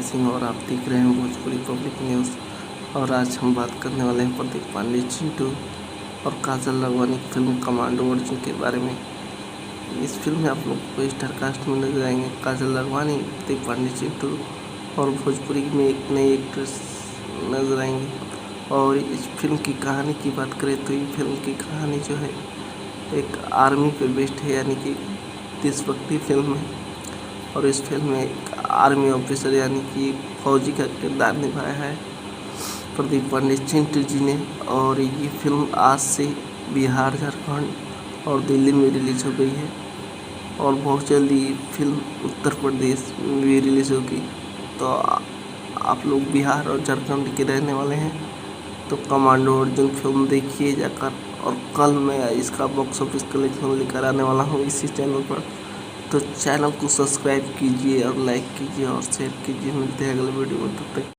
मैं सिंह और आप देख रहे हैं भोजपुरी पब्लिक न्यूज़। और आज हम बात करने वाले हैं प्रदीप पांडे, चिंटू और काजल राघवानी की फिल्म कमांडो अर्जुन के बारे में। इस फिल्म में आप लोग को स्टार कास्ट में नजर आएंगे काजल राघवानी, प्रदीप पांडे, चिंटू और भोजपुरी में एक नई एक्ट्रेस नजर आएंगी। और इस फिल्म की कहानी की बात करें तो ये फिल्म की कहानी जो है एक आर्मी पे बेस्ड है, यानी कि देशभक्ति फिल्म है। और इस फिल्म में एक आर्मी ऑफिसर यानी कि फौजी का किरदार निभाया है प्रदीप पांडे चिंटू जी ने। और ये फिल्म आज से बिहार, झारखंड और दिल्ली में रिलीज हो गई है और बहुत जल्दी ये फिल्म उत्तर प्रदेश में भी रिलीज होगी। तो आप लोग बिहार और झारखंड के रहने वाले हैं तो कमांडो अर्जुन फिल्म देखिए जाकर। और कल मैं इसका बॉक्स ऑफिस कलेक्शन लेकर आने वाला हूँ इसी चैनल पर। तो चैनल को सब्सक्राइब कीजिए और लाइक कीजिए और शेयर कीजिए। मिलते हैं अगले वीडियो में, तब तक